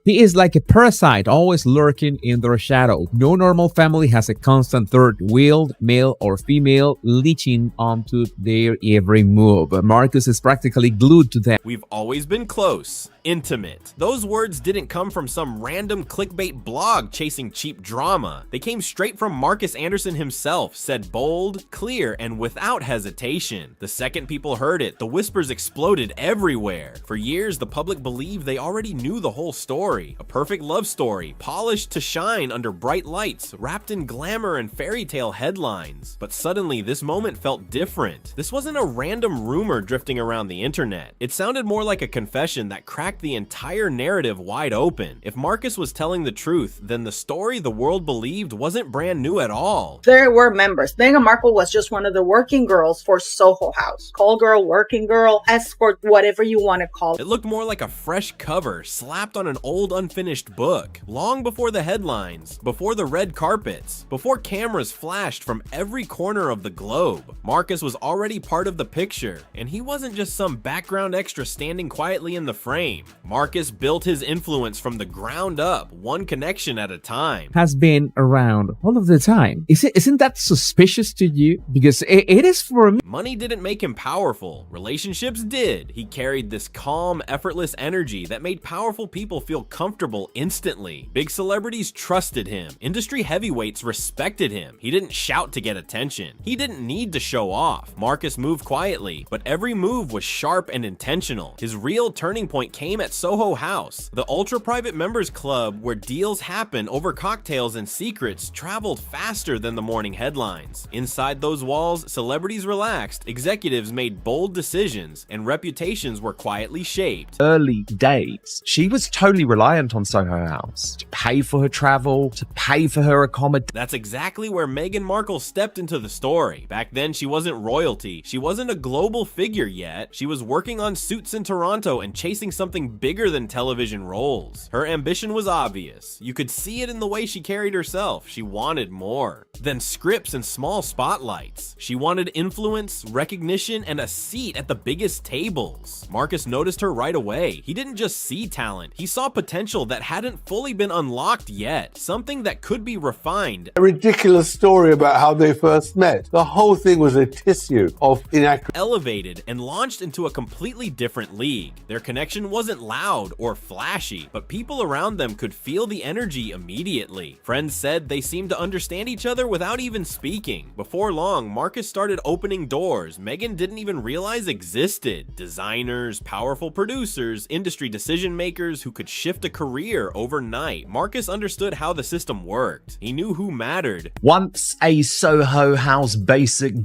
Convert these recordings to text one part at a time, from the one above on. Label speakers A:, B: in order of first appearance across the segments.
A: He is like a parasite, always lurking in their shadow. No normal family has a constant third wheel, male or female, leeching onto their every move. Markus is practically glued to them.
B: We've always been close. Intimate. Those words didn't come from some random clickbait blog chasing cheap drama. They came straight from Markus Anderson himself, said bold, clear, and without hesitation. The second people heard it, the whispers exploded everywhere. For years, the public believed they already knew the whole story. A perfect love story, polished to shine under bright lights, wrapped in glamour and fairy tale headlines. But suddenly, this moment felt different. This wasn't a random rumor drifting around the internet. It sounded more like a confession that cracked the entire narrative wide open. If Markus was telling the truth, then the story the world believed wasn't brand new at all.
C: There were members. Meghan Markle was just one of the working girls for Soho House. Call girl, working girl, escort, whatever you want to call it.
B: It looked more like a fresh cover slapped on an old unfinished book. Long before the headlines, before the red carpets, before cameras flashed from every corner of the globe, Markus was already part of the picture, and he wasn't just some background extra standing quietly in the frame. Markus built his influence from the ground up, one connection at a time.
A: Has been around all of the time. Isn't that suspicious to you? Because it is for me.
B: Money didn't make him powerful. Relationships did. He carried this calm, effortless energy that made powerful people feel comfortable instantly. Big celebrities trusted him. Industry heavyweights respected him. He didn't shout to get attention. He didn't need to show off. Markus moved quietly, but every move was sharp and intentional. His real turning point came at Soho House, the ultra-private members club where deals happen over cocktails and secrets traveled faster than the morning headlines. Inside those walls, celebrities relaxed, executives made bold decisions, and reputations were quietly shaped.
D: Early days, she was totally reliant on Soho House to pay for her travel, to pay for her accommodation.
B: That's exactly where Meghan Markle stepped into the story. Back then, she wasn't royalty. She wasn't a global figure yet. She was working on Suits in Toronto and chasing something bigger than television roles. Her ambition was obvious. You could see it in the way she carried herself. She wanted more than scripts and small spotlights. She wanted influence, recognition, and a seat at the biggest tables. Markus noticed her right away. He didn't just see talent. He saw potential that hadn't fully been unlocked yet. Something that could be refined.
E: A ridiculous story about how they first met. The whole thing was a tissue of inaccuracy.
B: Elevated and launched into a completely different league. Their connection wasn't loud or flashy, but people around them could feel the energy immediately. Friends said they seemed to understand each other without even speaking. Before long, Markus started opening doors Meghan didn't even realize existed. Designers, powerful producers, industry decision makers who could shift a career overnight. Markus understood how the system worked. He knew who mattered.
D: Once a Soho House basic,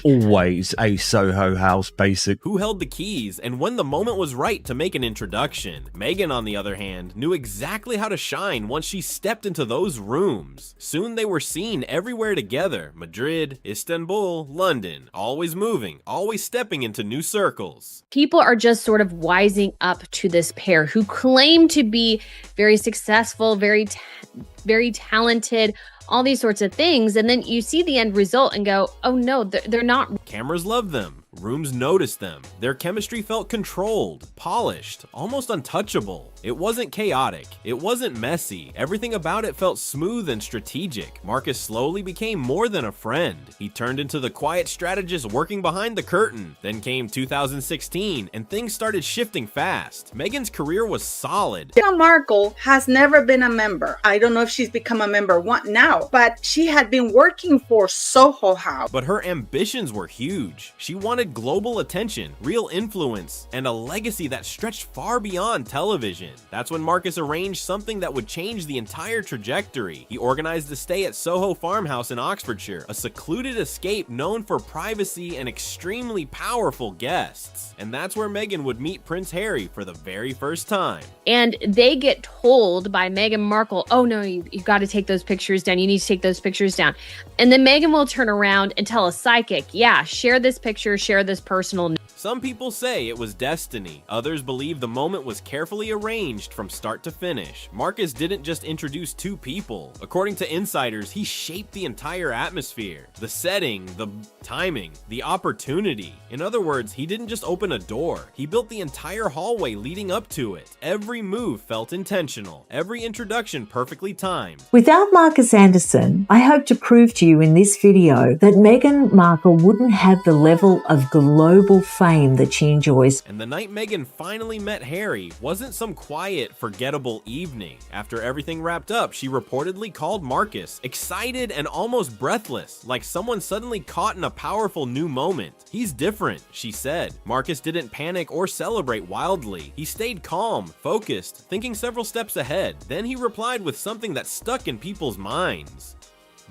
D: always a Soho House basic.
B: Who held the keys, and when the moment was right to make an introduction. Meghan, on the other hand, knew exactly how to shine once she stepped into those rooms. Soon they were seen everywhere together. Madrid, Istanbul, London. Always moving, always stepping into new circles.
F: People are just sort of wising up to this pair who claim to be very successful, very talented, all these sorts of things. And then you see the end result and go, oh no, they're not.
B: Cameras love them. Rooms noticed them. Their chemistry felt controlled, polished, almost untouchable. It wasn't chaotic. It wasn't messy. Everything about it felt smooth and strategic. Markus slowly became more than a friend. He turned into the quiet strategist working behind the curtain. Then came 2016, and things started shifting fast. Meghan's career was solid.
C: Meghan Markle has never been a member. I don't know if she's become a member now, but she had been working for Soho House.
B: But her ambitions were huge. She wanted global attention, real influence, and a legacy that stretched far beyond television. That's when Markus arranged something that would change the entire trajectory. He organized a stay at Soho Farmhouse in Oxfordshire, a secluded escape known for privacy and extremely powerful guests. And that's where Meghan would meet Prince Harry for the very first time.
F: And they get told by Meghan Markle, oh no, you've got to take those pictures down. You need to take those pictures down. And then Meghan will turn around and tell a psychic, yeah, share this picture, share this personal.
B: Some people say it was destiny. Others believe the moment was carefully arranged from start to finish. Markus didn't just introduce two people. According to insiders, he shaped the entire atmosphere, the setting, the timing, the opportunity. In other words, he didn't just open a door. He built the entire hallway leading up to it. Every move felt intentional. Every introduction perfectly timed.
G: Without Markus Anderson, I hope to prove to you in this video that Meghan Markle wouldn't have the level of global fame that she enjoys.
B: And the night Meghan finally met Harry wasn't some quiet, forgettable evening. After everything wrapped up, she reportedly called Markus, excited and almost breathless, like someone suddenly caught in a powerful new moment. "He's different," she said. Markus didn't panic or celebrate wildly. He stayed calm, focused, thinking several steps ahead. Then he replied with something that stuck in people's minds.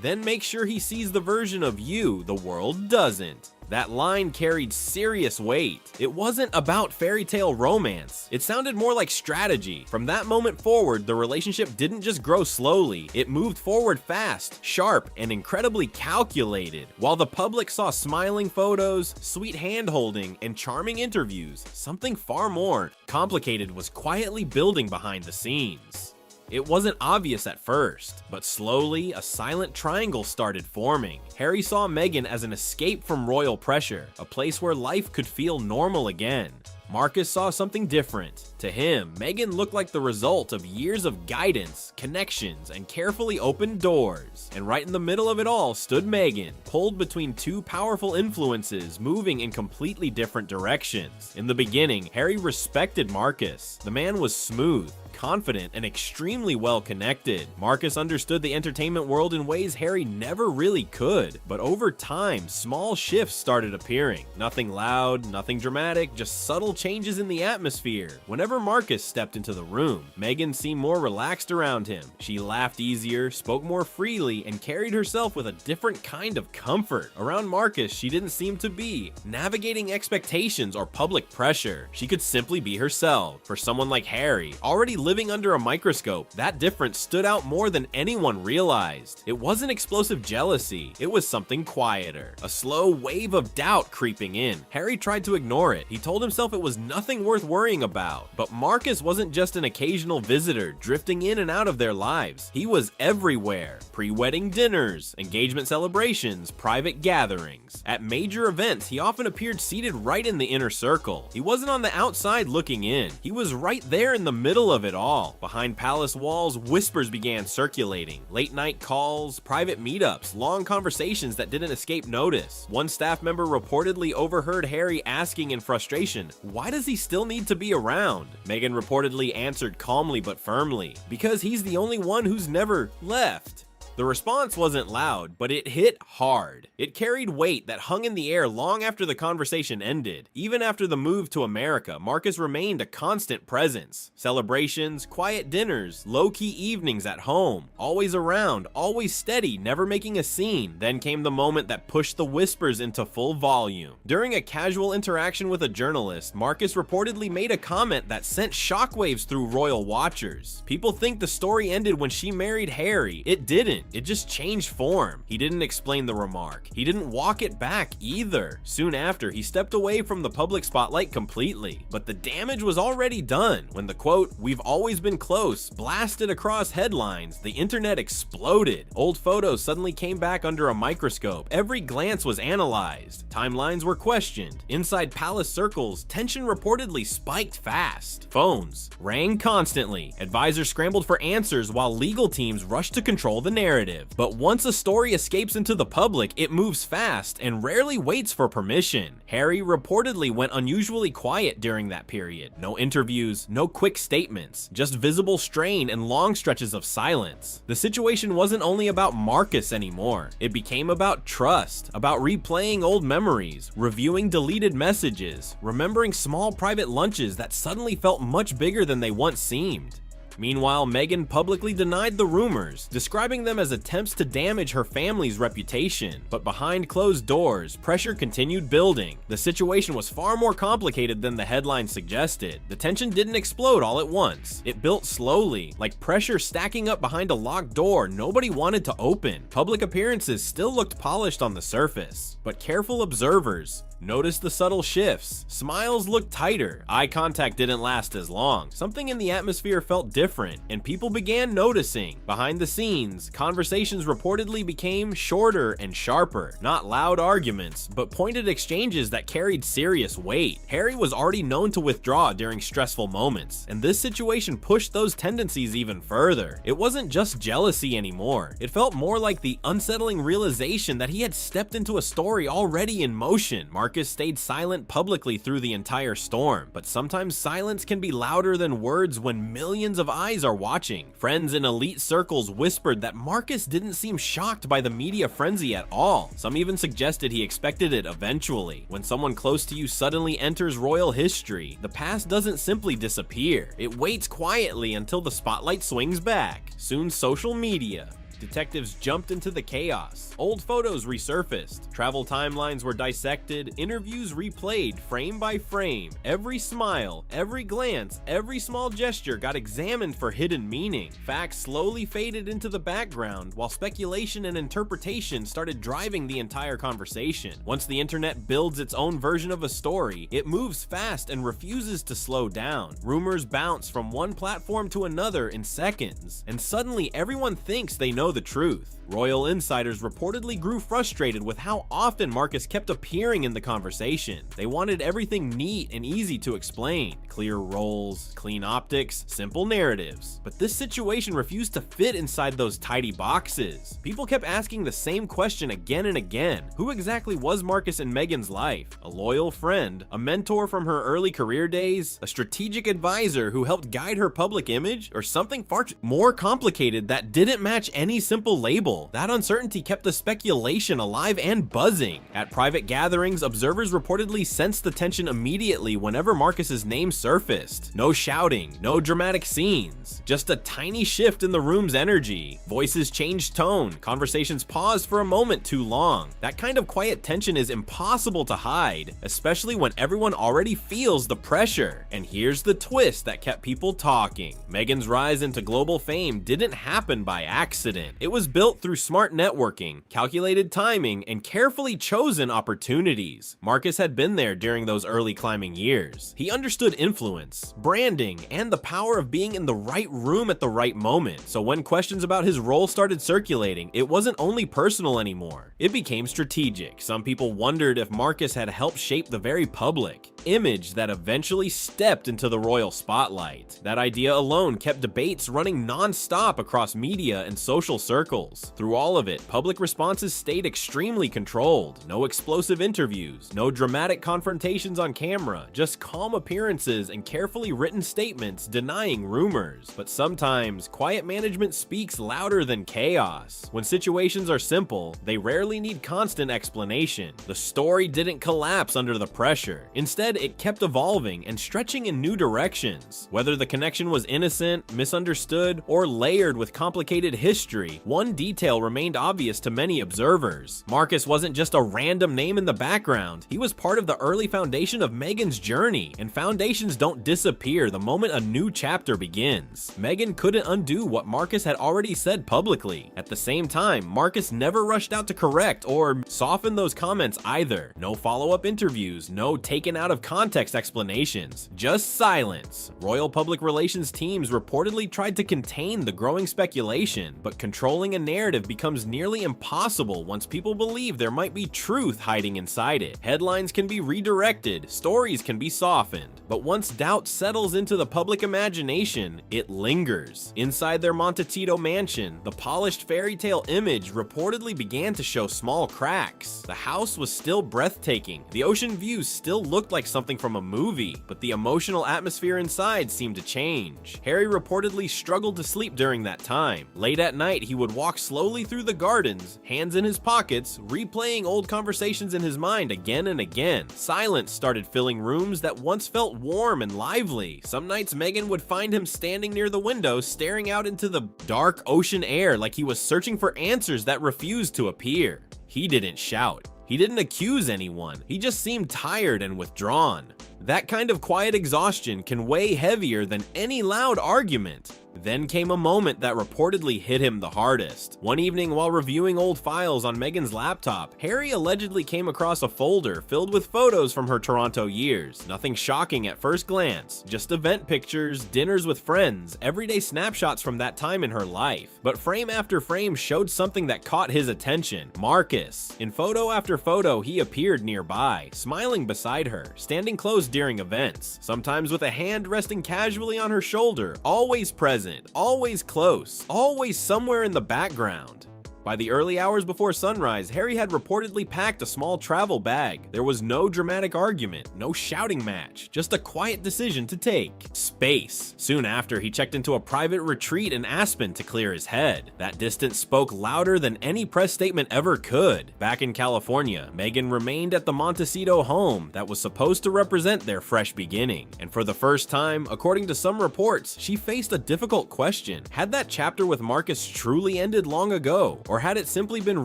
B: "Then make sure he sees the version of you the world doesn't." That line carried serious weight. It wasn't about fairy tale romance. It sounded more like strategy. From that moment forward, the relationship didn't just grow slowly. It moved forward fast, sharp, and incredibly calculated. While the public saw smiling photos, sweet hand-holding, and charming interviews, something far more complicated was quietly building behind the scenes. It wasn't obvious at first, but slowly a silent triangle started forming. Harry saw Meghan as an escape from royal pressure, a place where life could feel normal again. Markus saw something different. To him, Meghan looked like the result of years of guidance, connections, and carefully opened doors. And right in the middle of it all stood Meghan, pulled between two powerful influences moving in completely different directions. In the beginning, Harry respected Markus. The man was smooth, confident, and extremely well connected. Markus understood the entertainment world in ways Harry never really could. But over time, small shifts started appearing. Nothing loud, nothing dramatic, just subtle changes in the atmosphere. Whenever Markus stepped into the room, Meghan seemed more relaxed around him. She laughed easier, spoke more freely, and carried herself with a different kind of comfort. Around Markus, she didn't seem to be navigating expectations or public pressure. She could simply be herself. For someone like Harry, already living under a microscope, that difference stood out more than anyone realized. It wasn't explosive jealousy, it was something quieter. A slow wave of doubt creeping in. Harry tried to ignore it. He told himself it was nothing worth worrying about. But Markus wasn't just an occasional visitor drifting in and out of their lives. He was everywhere. Pre-wedding dinners, engagement celebrations, private gatherings. At major events, he often appeared seated right in the inner circle. He wasn't on the outside looking in. He was right there in the middle of it all. Behind palace walls, whispers began circulating. Late night calls, private meetups, long conversations that didn't escape notice. One staff member reportedly overheard Harry asking in frustration, "Why does he still need to be around?" Meghan reportedly answered calmly but firmly, "Because he's the only one who's never left." The response wasn't loud, but it hit hard. It carried weight that hung in the air long after the conversation ended. Even after the move to America, Markus remained a constant presence. Celebrations, quiet dinners, low-key evenings at home. Always around, always steady, never making a scene. Then came the moment that pushed the whispers into full volume. During a casual interaction with a journalist, Markus reportedly made a comment that sent shockwaves through royal watchers. People think the story ended when she married Harry. It didn't. It just changed form. He didn't explain the remark. He didn't walk it back either. Soon after, he stepped away from the public spotlight completely. But the damage was already done. When the quote, "We've always been close," blasted across headlines, the internet exploded. Old photos suddenly came back under a microscope. Every glance was analyzed. Timelines were questioned. Inside palace circles, tension reportedly spiked fast. Phones rang constantly. Advisors scrambled for answers while legal teams rushed to control the narrative. But once a story escapes into the public, it moves fast and rarely waits for permission. Harry reportedly went unusually quiet during that period. No interviews, no quick statements, just visible strain and long stretches of silence. The situation wasn't only about Markus anymore. It became about trust, about replaying old memories, reviewing deleted messages, remembering small private lunches that suddenly felt much bigger than they once seemed. Meanwhile, Meghan publicly denied the rumors, describing them as attempts to damage her family's reputation. But behind closed doors, pressure continued building. The situation was far more complicated than the headline suggested. The tension didn't explode all at once. It built slowly, like pressure stacking up behind a locked door nobody wanted to open. Public appearances still looked polished on the surface, but careful observers Notice the subtle shifts. Smiles looked tighter, eye contact didn't last as long. Something in the atmosphere felt different, and people began noticing. Behind the scenes, conversations reportedly became shorter and sharper. Not loud arguments, but pointed exchanges that carried serious weight. Harry was already known to withdraw during stressful moments, and this situation pushed those tendencies even further. It wasn't just jealousy anymore. It felt more like the unsettling realization that he had stepped into a story already in motion. Markus stayed silent publicly through the entire storm, but sometimes silence can be louder than words when millions of eyes are watching. Friends in elite circles whispered that Markus didn't seem shocked by the media frenzy at all. Some even suggested he expected it eventually. When someone close to you suddenly enters royal history, the past doesn't simply disappear. It waits quietly until the spotlight swings back. Soon social media. Detectives jumped into the chaos. Old photos resurfaced. Travel timelines were dissected. Interviews replayed frame by frame. Every smile, every glance, every small gesture got examined for hidden meaning. Facts slowly faded into the background while speculation and interpretation started driving the entire conversation. Once the internet builds its own version of a story, it moves fast and refuses to slow down. Rumors bounce from one platform to another in seconds, and suddenly everyone thinks they know the truth. Royal insiders reportedly grew frustrated with how often Markus kept appearing in the conversation. They wanted everything neat and easy to explain. Clear roles, clean optics, simple narratives. But this situation refused to fit inside those tidy boxes. People kept asking the same question again and again. Who exactly was Markus in Meghan's life? A loyal friend? A mentor from her early career days? A strategic advisor who helped guide her public image? Or something far more complicated that didn't match any simple label? That uncertainty kept the speculation alive and buzzing. At private gatherings, observers reportedly sensed the tension immediately whenever Markus's name surfaced. No shouting, no dramatic scenes, just a tiny shift in the room's energy. Voices changed tone, conversations paused for a moment too long. That kind of quiet tension is impossible to hide, especially when everyone already feels the pressure. And here's the twist that kept people talking. Meghan's rise into global fame didn't happen by accident. It was built through smart networking, calculated timing, and carefully chosen opportunities. Markus had been there during those early climbing years. He understood influence, branding, and the power of being in the right room at the right moment. So when questions about his role started circulating, it wasn't only personal anymore. It became strategic. Some people wondered if Markus had helped shape the very public image that eventually stepped into the royal spotlight. That idea alone kept debates running non-stop across media and social circles. Through all of it, public responses stayed extremely controlled. No explosive interviews, no dramatic confrontations on camera, just calm appearances and carefully written statements denying rumors. But sometimes, quiet management speaks louder than chaos. When situations are simple, they rarely need constant explanation. The story didn't collapse under the pressure. Instead, it kept evolving and stretching in new directions. Whether the connection was innocent, misunderstood, or layered with complicated history, one detail remained obvious to many observers. Markus wasn't just a random name in the background. He was part of the early foundation of Meghan's journey, and foundations don't disappear the moment a new chapter begins. Meghan couldn't undo what Markus had already said publicly. At the same time, Markus never rushed out to correct or soften those comments either. No follow-up interviews, no taken out of context explanations, just silence. Royal public relations teams reportedly tried to contain the growing speculation, but controlling a narrative becomes nearly impossible once people believe there might be truth hiding inside it. Headlines can be redirected, stories can be softened, but once doubt settles into the public imagination, it lingers. Inside their Montecito mansion, the polished fairy tale image reportedly began to show small cracks. The house was still breathtaking, the ocean views still looked like something from a movie, but the emotional atmosphere inside seemed to change. Harry reportedly struggled to sleep during that time. Late at night, he would walk slowly through the gardens, hands in his pockets, replaying old conversations in his mind again and again. Silence started filling rooms that once felt warm and lively. Some nights Meghan would find him standing near the window, staring out into the dark ocean air like he was searching for answers that refused to appear. He didn't shout. He didn't accuse anyone. He just seemed tired and withdrawn. That kind of quiet exhaustion can weigh heavier than any loud argument. Then came a moment that reportedly hit him the hardest. One evening while reviewing old files on Meghan's laptop, Harry allegedly came across a folder filled with photos from her Toronto years. Nothing shocking at first glance, just event pictures, dinners with friends, everyday snapshots from that time in her life. But frame after frame showed something that caught his attention: Markus. In photo after photo, he appeared nearby, smiling beside her, standing close during events, sometimes with a hand resting casually on her shoulder, always present, always close, always somewhere in the background. By the early hours before sunrise, Harry had reportedly packed a small travel bag. There was no dramatic argument, no shouting match, just a quiet decision to take: space. Soon after, he checked into a private retreat in Aspen to clear his head. That distance spoke louder than any press statement ever could. Back in California, Meghan remained at the Montecito home that was supposed to represent their fresh beginning. And for the first time, according to some reports, she faced a difficult question. Had that chapter with Markus truly ended long ago? Or had it simply been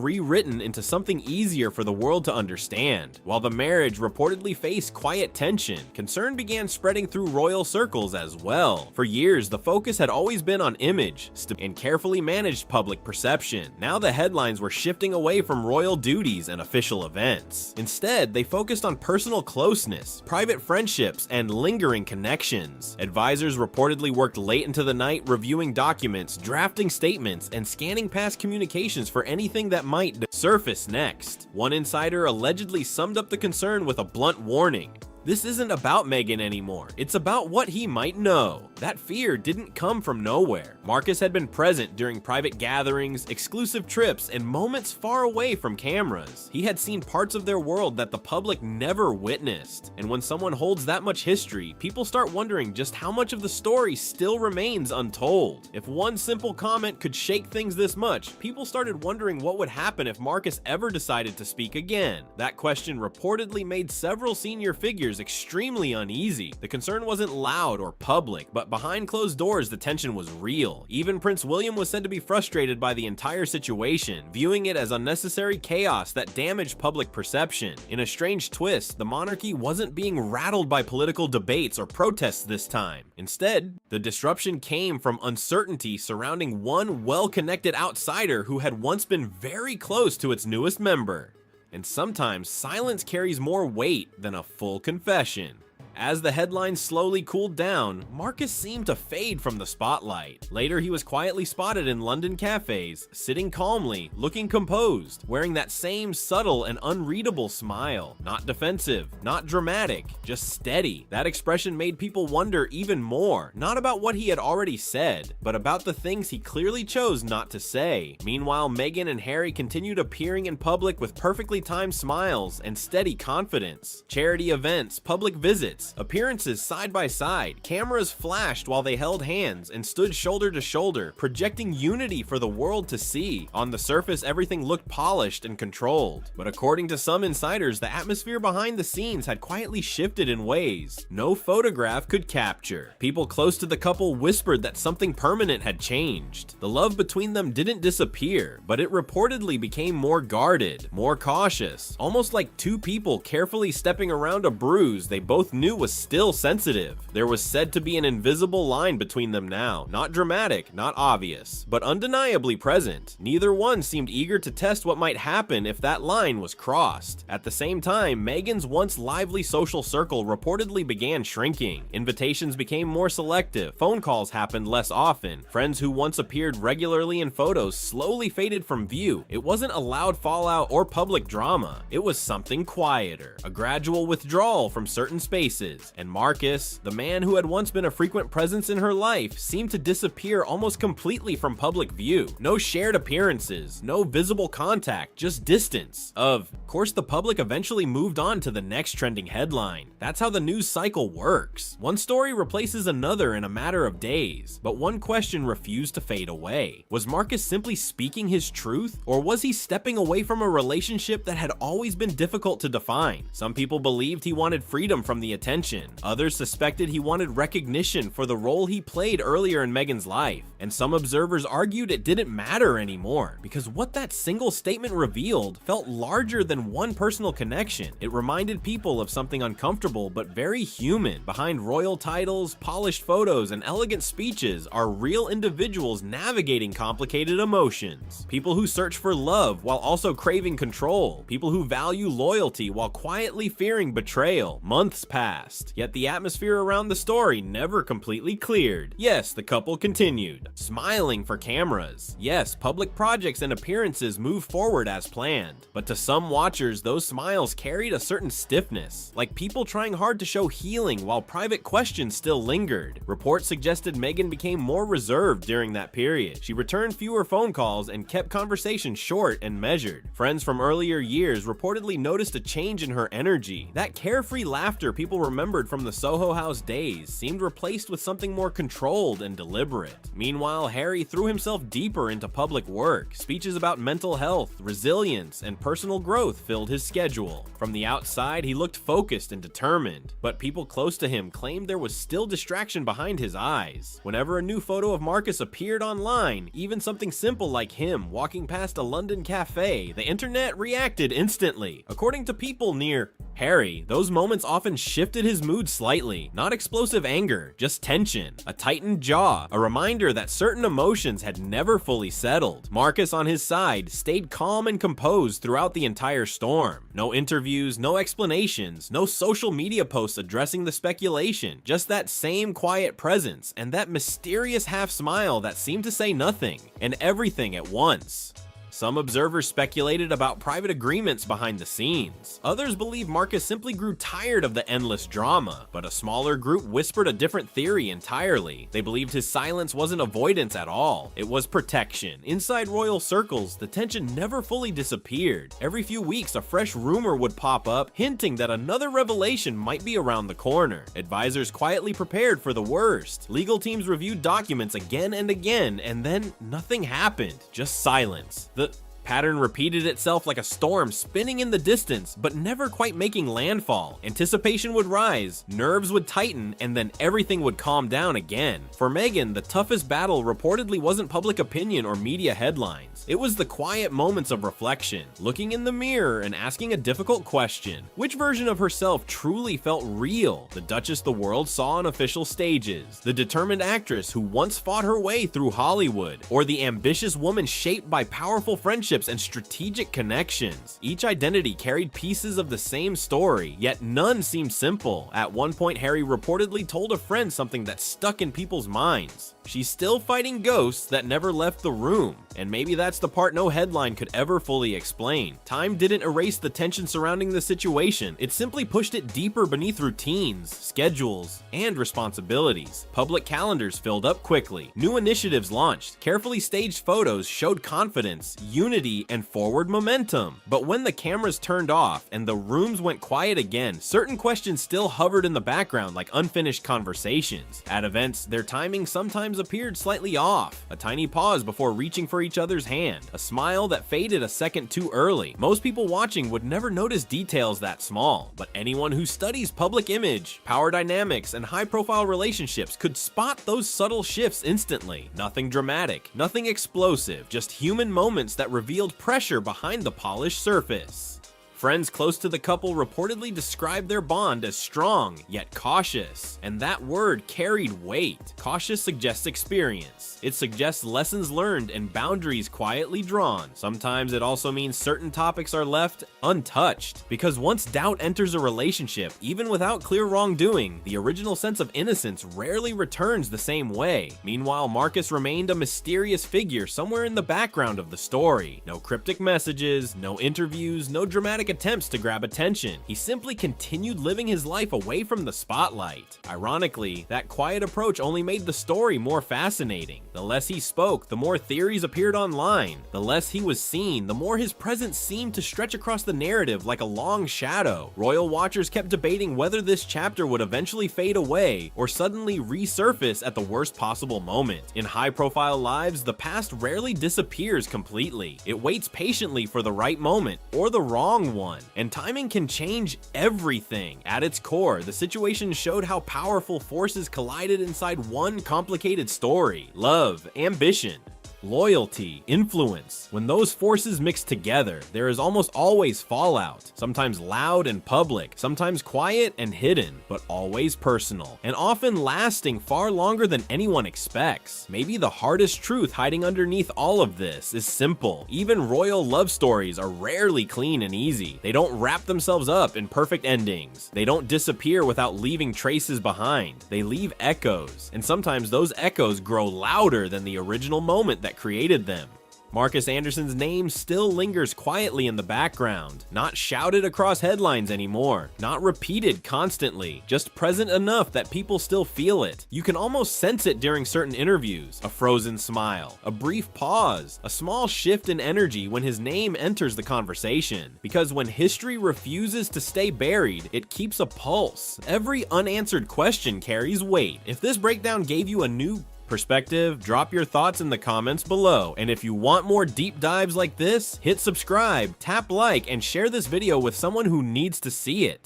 B: rewritten into something easier for the world to understand? While the marriage reportedly faced quiet tension, concern began spreading through royal circles as well. For years, the focus had always been on image and carefully managed public perception. Now the headlines were shifting away from royal duties and official events. Instead, they focused on personal closeness, private friendships, and lingering connections. Advisors reportedly worked late into the night reviewing documents, drafting statements, and scanning past communications for anything that might surface next. One insider allegedly summed up the concern with a blunt warning: "This isn't about Meghan anymore. It's about what he might know." That fear didn't come from nowhere. Markus had been present during private gatherings, exclusive trips, and moments far away from cameras. He had seen parts of their world that the public never witnessed. And when someone holds that much history, people start wondering just how much of the story still remains untold. If one simple comment could shake things this much, people started wondering what would happen if Markus ever decided to speak again. That question reportedly made several senior figures extremely uneasy. The concern wasn't loud or public, but behind closed doors the tension was real. Even Prince William was said to be frustrated by the entire situation, viewing it as unnecessary chaos that damaged public perception. In a strange twist, the monarchy wasn't being rattled by political debates or protests this time. Instead, the disruption came from uncertainty surrounding one well-connected outsider who had once been very close to its newest member. And sometimes silence carries more weight than a full confession. As the headlines slowly cooled down, Markus seemed to fade from the spotlight. Later, he was quietly spotted in London cafes, sitting calmly, looking composed, wearing that same subtle and unreadable smile. Not defensive, not dramatic, just steady. That expression made people wonder even more, not about what he had already said, but about the things he clearly chose not to say. Meanwhile, Meghan and Harry continued appearing in public with perfectly timed smiles and steady confidence. Charity events, public visits, appearances side by side, cameras flashed while they held hands and stood shoulder to shoulder, projecting unity for the world to see. On the surface, everything looked polished and controlled, but according to some insiders, the atmosphere behind the scenes had quietly shifted in ways no photograph could capture. People close to the couple whispered that something permanent had changed. The love between them didn't disappear, but it reportedly became more guarded, more cautious, almost like two people carefully stepping around a bruise they both knew was still sensitive. There was said to be an invisible line between them now, not dramatic, not obvious, but undeniably present. Neither one seemed eager to test what might happen if that line was crossed. At the same time, Meghan's once lively social circle reportedly began shrinking. Invitations became more selective, phone calls happened less often, friends who once appeared regularly in photos slowly faded from view. It wasn't a loud fallout or public drama, it was something quieter, a gradual withdrawal from certain spaces. And Markus, the man who had once been a frequent presence in her life, seemed to disappear almost completely from public view. No shared appearances, no visible contact, just distance. Of course, the public eventually moved on to the next trending headline. That's how the news cycle works. One story replaces another in a matter of days, but one question refused to fade away. Was Markus simply speaking his truth, or was he stepping away from a relationship that had always been difficult to define? Some people believed he wanted freedom from the attention attention. Others suspected he wanted recognition for the role he played earlier in Meghan's life, and some observers argued it didn't matter anymore, because what that single statement revealed felt larger than one personal connection. It reminded people of something uncomfortable but very human. Behind royal titles, polished photos, and elegant speeches are real individuals navigating complicated emotions. People who search for love while also craving control. People who value loyalty while quietly fearing betrayal. Months passed, yet the atmosphere around the story never completely cleared. Yes, the couple continued, smiling for cameras. Yes, public projects and appearances moved forward as planned. But to some watchers, those smiles carried a certain stiffness, like people trying hard to show healing while private questions still lingered. Reports suggested Meghan became more reserved during that period. She returned fewer phone calls and kept conversations short and measured. Friends from earlier years reportedly noticed a change in her energy. That carefree laughter people remembered from the Soho House days seemed replaced with something more controlled and deliberate. Meanwhile, Harry threw himself deeper into public work. Speeches about mental health, resilience, and personal growth filled his schedule. From the outside, he looked focused and determined, but people close to him claimed there was still distraction behind his eyes. Whenever a new photo of Marcus appeared online, even something simple like him walking past a London cafe, the internet reacted instantly. According to people near Harry, those moments often shifted his mood slightly. Not explosive anger, just tension, a tightened jaw, a reminder that certain emotions had never fully settled. Marcus, on his side, stayed calm and composed throughout the entire storm. No interviews, no explanations, no social media posts addressing the speculation, just that same quiet presence and that mysterious half smile that seemed to say nothing and everything at once. Some observers speculated about private agreements behind the scenes. Others believe Marcus simply grew tired of the endless drama, but a smaller group whispered a different theory entirely. They believed his silence wasn't avoidance at all, it was protection. Inside royal circles, the tension never fully disappeared. Every few weeks, a fresh rumor would pop up, hinting that another revelation might be around the corner. Advisors quietly prepared for the worst. Legal teams reviewed documents again and again, and then nothing happened, just silence. The pattern repeated itself like a storm spinning in the distance, but never quite making landfall. Anticipation would rise, nerves would tighten, and then everything would calm down again. For Meghan, the toughest battle reportedly wasn't public opinion or media headlines. It was the quiet moments of reflection, looking in the mirror and asking a difficult question. Which version of herself truly felt real? The Duchess the world saw on official stages, the determined actress who once fought her way through Hollywood, or the ambitious woman shaped by powerful friendships and strategic connections. Each identity carried pieces of the same story, yet none seemed simple. At one point, Harry reportedly told a friend something that stuck in people's minds. She's still fighting ghosts that never left the room, and maybe that's the part no headline could ever fully explain. Time didn't erase the tension surrounding the situation, it simply pushed it deeper beneath routines, schedules, and responsibilities. Public calendars filled up quickly, new initiatives launched, carefully staged photos showed confidence, unity, and forward momentum. But when the cameras turned off and the rooms went quiet again, certain questions still hovered in the background like unfinished conversations. At events, their timing sometimes appeared slightly off. A tiny pause before reaching for each other's hand, a smile that faded a second too early. Most people watching would never notice details that small, but anyone who studies public image, power dynamics, and high-profile relationships could spot those subtle shifts instantly. Nothing dramatic, nothing explosive, just human moments that revealed pressure behind the polished surface. Friends close to the couple reportedly described their bond as strong, yet cautious, and that word carried weight. Cautious suggests experience. It suggests lessons learned and boundaries quietly drawn. Sometimes it also means certain topics are left untouched, because once doubt enters a relationship, even without clear wrongdoing, the original sense of innocence rarely returns the same way. Meanwhile, Marcus remained a mysterious figure somewhere in the background of the story. No cryptic messages, no interviews, no dramatic attempts to grab attention. He simply continued living his life away from the spotlight. Ironically, that quiet approach only made the story more fascinating. The less he spoke, the more theories appeared online. The less he was seen, the more his presence seemed to stretch across the narrative like a long shadow. Royal watchers kept debating whether this chapter would eventually fade away or suddenly resurface at the worst possible moment. In high-profile lives, the past rarely disappears completely. It waits patiently for the right moment, or the wrong one. one. And timing can change everything. At its core, the situation showed how powerful forces collided inside one complicated story: love, ambition, loyalty, influence. When those forces mix together, there is almost always fallout, sometimes loud and public, sometimes quiet and hidden, but always personal, and often lasting far longer than anyone expects. Maybe the hardest truth hiding underneath all of this is simple. Even royal love stories are rarely clean and easy. They don't wrap themselves up in perfect endings. They don't disappear without leaving traces behind. They leave echoes, and sometimes those echoes grow louder than the original moment that created them. Markus Anderson's name still lingers quietly in the background, not shouted across headlines anymore, not repeated constantly, just present enough that people still feel it. You can almost sense it during certain interviews: a frozen smile, a brief pause, a small shift in energy when his name enters the conversation. Because when history refuses to stay buried, it keeps a pulse. Every unanswered question carries weight. If this breakdown gave you a new perspective, drop your thoughts in the comments below. And if you want more deep dives like this, hit subscribe, tap like, and share this video with someone who needs to see it.